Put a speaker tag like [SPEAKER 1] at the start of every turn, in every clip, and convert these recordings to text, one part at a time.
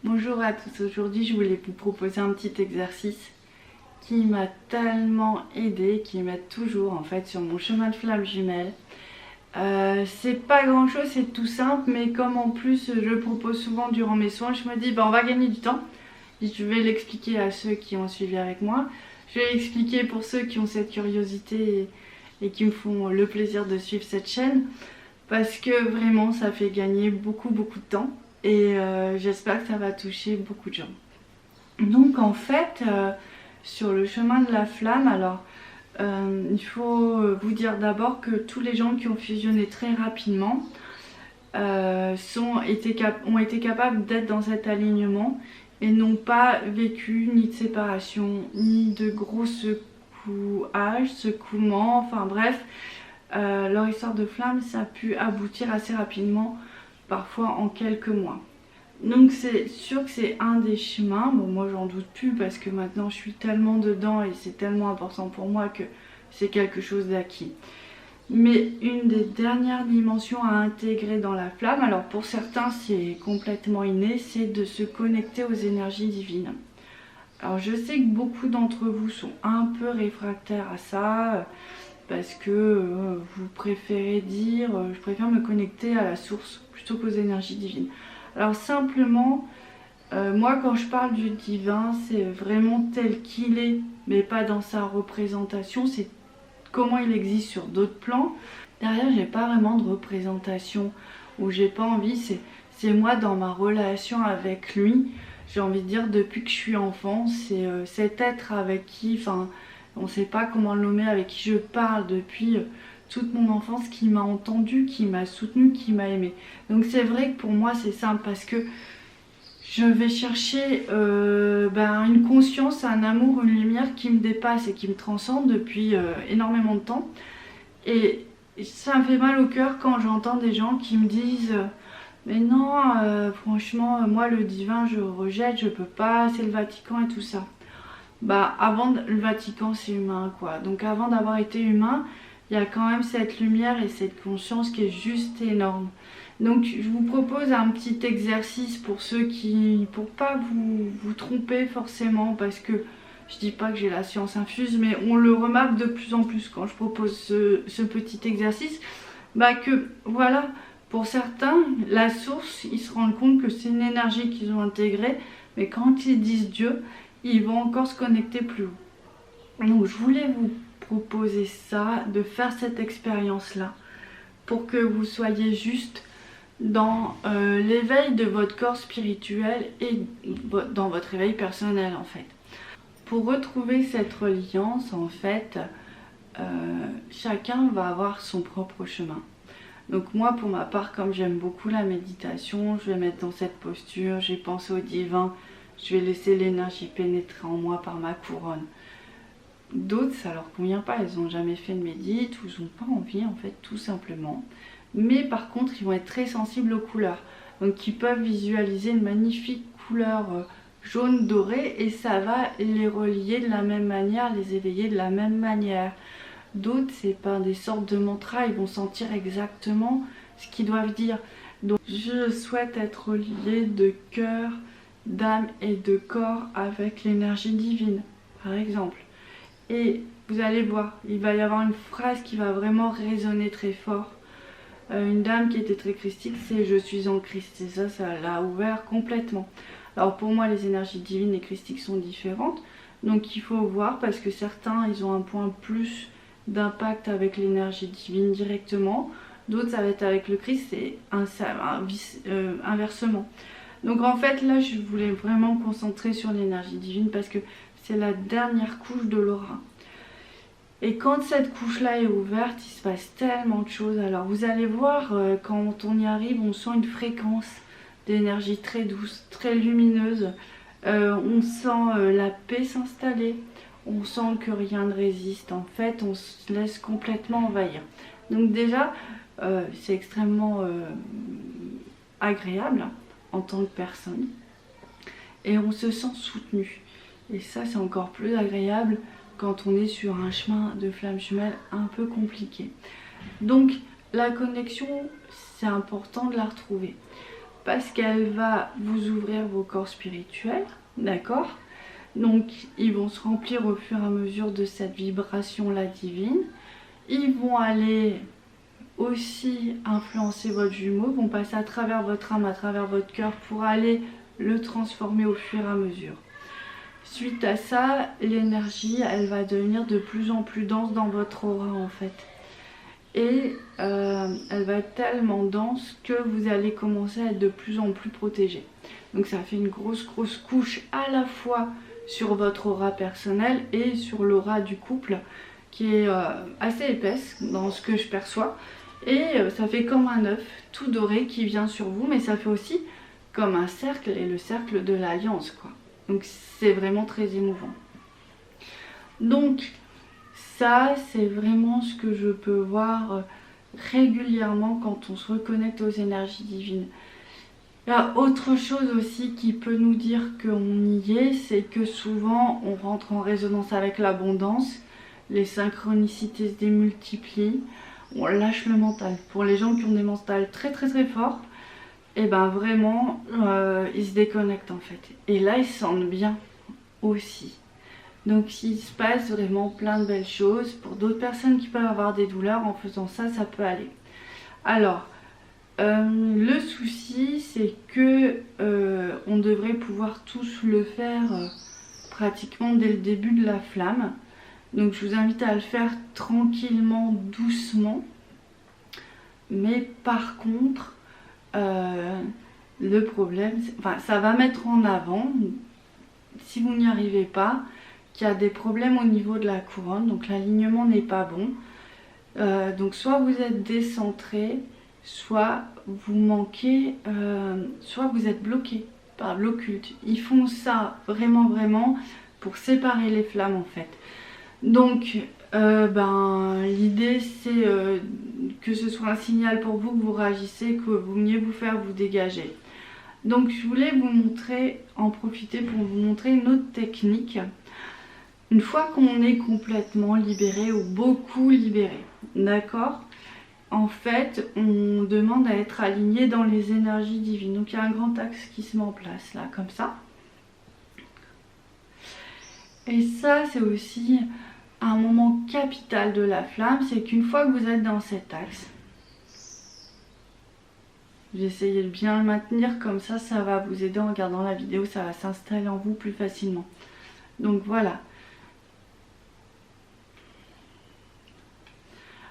[SPEAKER 1] Bonjour à tous, aujourd'hui je voulais vous proposer un petit exercice qui m'a tellement aidé, qui m'aide toujours en fait sur mon chemin de flamme jumelle. C'est pas grand chose, c'est tout simple, mais comme en plus je le propose souvent durant mes soins, je me dis on va gagner du temps. Je vais l'expliquer à ceux qui ont suivi avec moi, je vais l'expliquer pour ceux qui ont cette curiosité et qui me font le plaisir de suivre cette chaîne, parce que vraiment ça fait gagner beaucoup de temps. Et j'espère que ça va toucher beaucoup de gens. Donc en fait, sur le chemin de la flamme, alors il faut vous dire d'abord que tous les gens qui ont fusionné très rapidement ont été capables d'être dans cet alignement et n'ont pas vécu ni de séparation, ni de gros secouements, enfin bref, leur histoire de flamme, ça a pu aboutir assez rapidement, parfois en quelques mois. Donc c'est sûr que c'est un des chemins, bon moi j'en doute plus parce que maintenant je suis tellement dedans et c'est tellement important pour moi que c'est quelque chose d'acquis. Mais une des dernières dimensions à intégrer dans la flamme, alors pour certains c'est complètement inné, c'est de se connecter aux énergies divines. Alors je sais que beaucoup d'entre vous sont un peu réfractaires à ça, parce que vous préférez dire je préfère me connecter à la source plutôt qu'aux énergies divines. Alors simplement, moi quand je parle du divin, c'est vraiment tel qu'il est, mais pas dans sa représentation, c'est comment il existe sur d'autres plans. Derrière, j'ai pas vraiment de représentation, où j'ai pas envie, c'est moi dans ma relation avec lui. J'ai envie de dire, depuis que je suis enfant, c'est cet être avec qui, enfin, on sait pas comment le nommer, avec qui je parle depuis toute mon enfance, qui m'a entendu, qui m'a soutenu, qui m'a aimé. Donc c'est vrai que pour moi c'est simple parce que je vais chercher une conscience, un amour, une lumière qui me dépasse et qui me transcende depuis énormément de temps. Et ça me fait mal au cœur quand j'entends des gens qui me disent mais non, franchement, moi le divin je rejette, je peux pas, c'est le Vatican et tout ça. Le Vatican c'est humain quoi. Donc avant d'avoir été humain, il y a quand même cette lumière et cette conscience qui est juste énorme. Donc je vous propose un petit exercice pour ceux qui, pour pas vous tromper forcément, parce que je dis pas que j'ai la science infuse, mais on le remarque de plus en plus quand je propose ce petit exercice, que voilà, pour certains, la source, ils se rendent compte que c'est une énergie qu'ils ont intégrée, mais quand ils disent Dieu, ils vont encore se connecter plus haut. Donc je voulais vous proposer ça, de faire cette expérience-là, pour que vous soyez juste dans l'éveil de votre corps spirituel et dans votre éveil personnel en fait. Pour retrouver cette reliance en fait, chacun va avoir son propre chemin. Donc moi pour ma part, comme j'aime beaucoup la méditation, je vais mettre dans cette posture, j'ai pensé au divin, je vais laisser l'énergie pénétrer en moi par ma couronne. D'autres ça leur convient pas, ils n'ont jamais fait de médite ou ils n'ont pas envie en fait tout simplement. Mais par contre ils vont être très sensibles aux couleurs, donc ils peuvent visualiser une magnifique couleur jaune doré et ça va les relier de la même manière, les éveiller de la même manière. D'autres c'est par des sortes de mantras, ils vont sentir exactement ce qu'ils doivent dire. Donc je souhaite être reliée de cœur, d'âme et de corps avec l'énergie divine par exemple. Et vous allez voir, il va y avoir une phrase qui va vraiment résonner très fort. Une dame qui était très christique, c'est je suis en Christ, et ça l'a ouvert complètement. Alors pour moi les énergies divines et christiques sont différentes, donc il faut voir, parce que certains ils ont un point plus d'impact avec l'énergie divine directement, d'autres ça va être avec le Christ et inversement. Donc en fait là je voulais vraiment me concentrer sur l'énergie divine parce que c'est la dernière couche de l'aura. Et quand cette couche-là est ouverte, il se passe tellement de choses. Alors vous allez voir, quand on y arrive, on sent une fréquence d'énergie très douce, très lumineuse. On sent la paix s'installer. On sent que rien ne résiste. En fait, on se laisse complètement envahir. Donc déjà, c'est extrêmement agréable en tant que personne. Et on se sent soutenu. Et ça, c'est encore plus agréable quand on est sur un chemin de flamme jumelle un peu compliqué. Donc la connexion, c'est important de la retrouver. parce qu'elle va vous ouvrir vos corps spirituels, d'accord? Donc ils vont se remplir au fur et à mesure de cette vibration-là divine. Ils vont aller aussi influencer votre jumeau, vont passer à travers votre âme, à travers votre cœur pour aller le transformer au fur et à mesure. Suite à ça, l'énergie, elle va devenir de plus en plus dense dans votre aura en fait. Et elle va être tellement dense que vous allez commencer à être de plus en plus protégé. Donc ça fait une grosse couche à la fois sur votre aura personnelle et sur l'aura du couple qui est assez épaisse dans ce que je perçois. Et ça fait comme un œuf tout doré qui vient sur vous, mais ça fait aussi comme un cercle et le cercle de l'alliance quoi. Donc c'est vraiment très émouvant. Donc ça c'est vraiment ce que je peux voir régulièrement quand on se reconnecte aux énergies divines. Il y a autre chose aussi qui peut nous dire qu'on y est, c'est que souvent on rentre en résonance avec l'abondance, les synchronicités se démultiplient, on lâche le mental. Pour les gens qui ont des mentales très forts, et ben vraiment ils se déconnectent en fait. Et là ils se sentent bien aussi. Donc il se passe vraiment plein de belles choses. Pour d'autres personnes qui peuvent avoir des douleurs, en faisant ça, ça peut aller. Alors, le souci c'est que on devrait pouvoir tous le faire pratiquement dès le début de la flamme. Donc je vous invite à le faire tranquillement, doucement. Mais par contre, le problème, enfin ça va mettre en avant, si vous n'y arrivez pas, qu'il y a des problèmes au niveau de la couronne, donc l'alignement n'est pas bon. Donc soit vous êtes décentré, soit vous manquez, soit vous êtes bloqué par l'occulte. Ils font ça vraiment pour séparer les flammes en fait. Donc l'idée c'est que ce soit un signal pour vous, que vous réagissez, que vous veniez vous faire vous dégager. Donc je voulais vous montrer, en profiter pour vous montrer une autre technique. Une fois qu'on est complètement libéré ou beaucoup libéré, d'accord? En fait, on demande à être aligné dans les énergies divines. Donc il y a un grand axe qui se met en place là, comme ça. Et ça, c'est aussi un moment capital de la flamme, c'est qu'une fois que vous êtes dans cet axe, j'ai essayé de bien le maintenir, comme ça, ça va vous aider en regardant la vidéo, ça va s'installer en vous plus facilement. Donc voilà.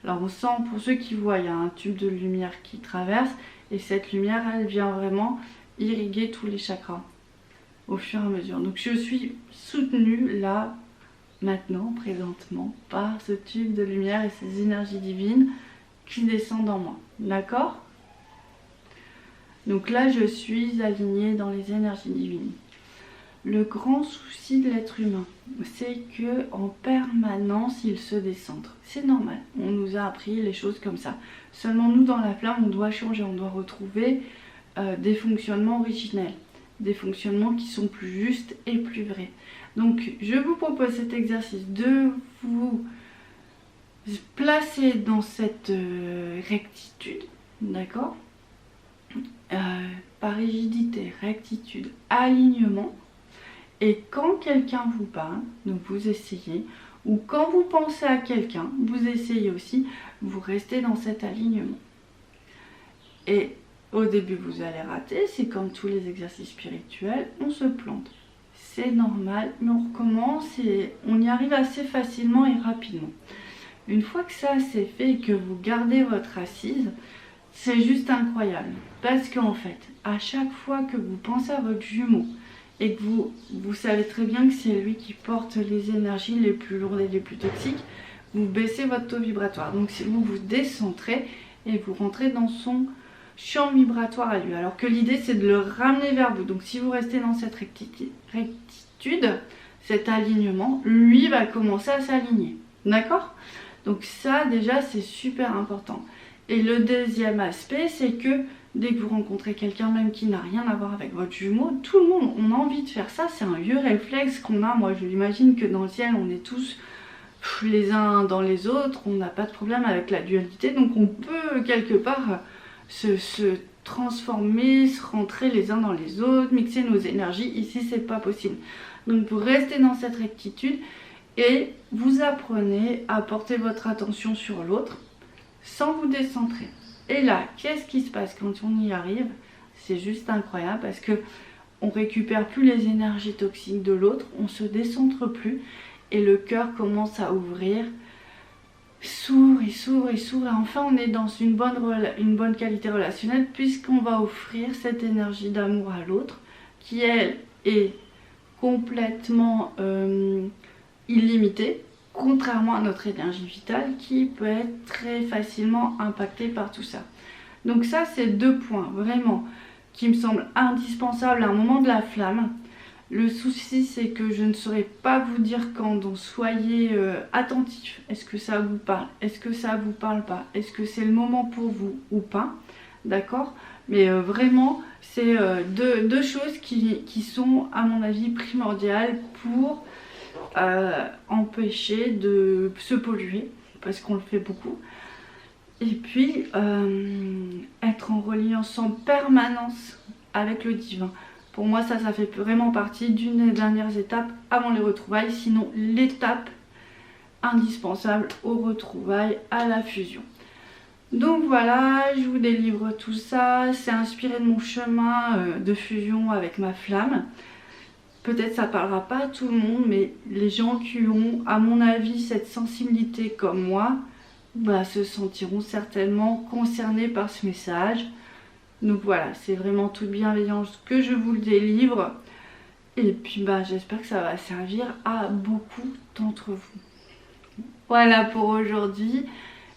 [SPEAKER 1] Alors on sent, pour ceux qui voient, il y a un tube de lumière qui traverse, et cette lumière, elle vient vraiment irriguer tous les chakras au fur et à mesure. Donc je suis soutenue là, maintenant, présentement, par ce tube de lumière et ces énergies divines qui descendent en moi. D'accord? Donc là, je suis alignée dans les énergies divines. Le grand souci de l'être humain, c'est que en permanence, il se décentre. C'est normal, on nous a appris les choses comme ça. Seulement nous, dans la flamme, on doit changer, on doit retrouver des fonctionnements originels. Des fonctionnements qui sont plus justes et plus vrais. Donc je vous propose cet exercice de vous placer dans cette rectitude, d'accord, par rigidité, rectitude, alignement. Et quand quelqu'un vous parle, donc vous essayez, ou quand vous pensez à quelqu'un, vous essayez aussi, vous restez dans cet alignement. Et au début vous allez rater, c'est comme tous les exercices spirituels, on se plante. C'est normal, mais on recommence et on y arrive assez facilement et rapidement. Une fois que ça c'est fait et que vous gardez votre assise, c'est juste incroyable. Parce qu'en fait, à chaque fois que vous pensez à votre jumeau et que vous savez très bien que c'est lui qui porte les énergies les plus lourdes et les plus toxiques, vous baissez votre taux vibratoire. Donc si vous vous décentrez et vous rentrez dans son champ vibratoire à lui, alors que l'idée c'est de le ramener vers vous. Donc si vous restez dans cette rectitude, cet alignement, lui va commencer à s'aligner, d'accord? Donc ça déjà c'est super important. Et le deuxième aspect, c'est que dès que vous rencontrez quelqu'un même qui n'a rien à voir avec votre jumeau, tout le monde, on a envie de faire ça, c'est un vieux réflexe qu'on a. Moi je l'imagine que dans le ciel on est tous les uns dans les autres, on n'a pas de problème avec la dualité, donc on peut quelque part se transformer, se rentrer les uns dans les autres, mixer nos énergies. Ici, c'est pas possible. Donc vous restez dans cette rectitude et vous apprenez à porter votre attention sur l'autre sans vous décentrer. Et là, qu'est-ce qui se passe quand on y arrive? C'est juste incroyable parce que on récupère plus les énergies toxiques de l'autre, on se décentre plus et le cœur commence à ouvrir, s'ouvre et s'ouvre et s'ouvre, et enfin on est dans une bonne qualité relationnelle puisqu'on va offrir cette énergie d'amour à l'autre qui elle est complètement illimitée, contrairement à notre énergie vitale qui peut être très facilement impactée par tout ça. Donc ça, c'est 2 points vraiment qui me semblent indispensables à un moment de la flamme. Le souci, c'est que je ne saurais pas vous dire quand, donc soyez attentifs. Est-ce que ça vous parle? Est-ce que ça vous parle pas? Est-ce que c'est le moment pour vous ou pas? D'accord? Mais vraiment, c'est deux choses qui sont, à mon avis, primordiales pour empêcher de se polluer, parce qu'on le fait beaucoup. Et puis, être en reliance en permanence avec le divin. Pour moi, ça fait vraiment partie d'une des dernières étapes avant les retrouvailles, sinon l'étape indispensable aux retrouvailles, à la fusion. Donc voilà, je vous délivre tout ça. C'est inspiré de mon chemin de fusion avec ma flamme. Peut-être ça parlera pas à tout le monde, mais les gens qui ont, à mon avis, cette sensibilité comme moi, se sentiront certainement concernés par ce message. Donc voilà, c'est vraiment toute bienveillance que je vous le délivre. Et puis j'espère que ça va servir à beaucoup d'entre vous. Voilà pour aujourd'hui.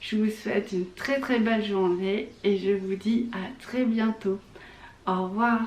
[SPEAKER 1] Je vous souhaite une très très belle journée et je vous dis à très bientôt. Au revoir.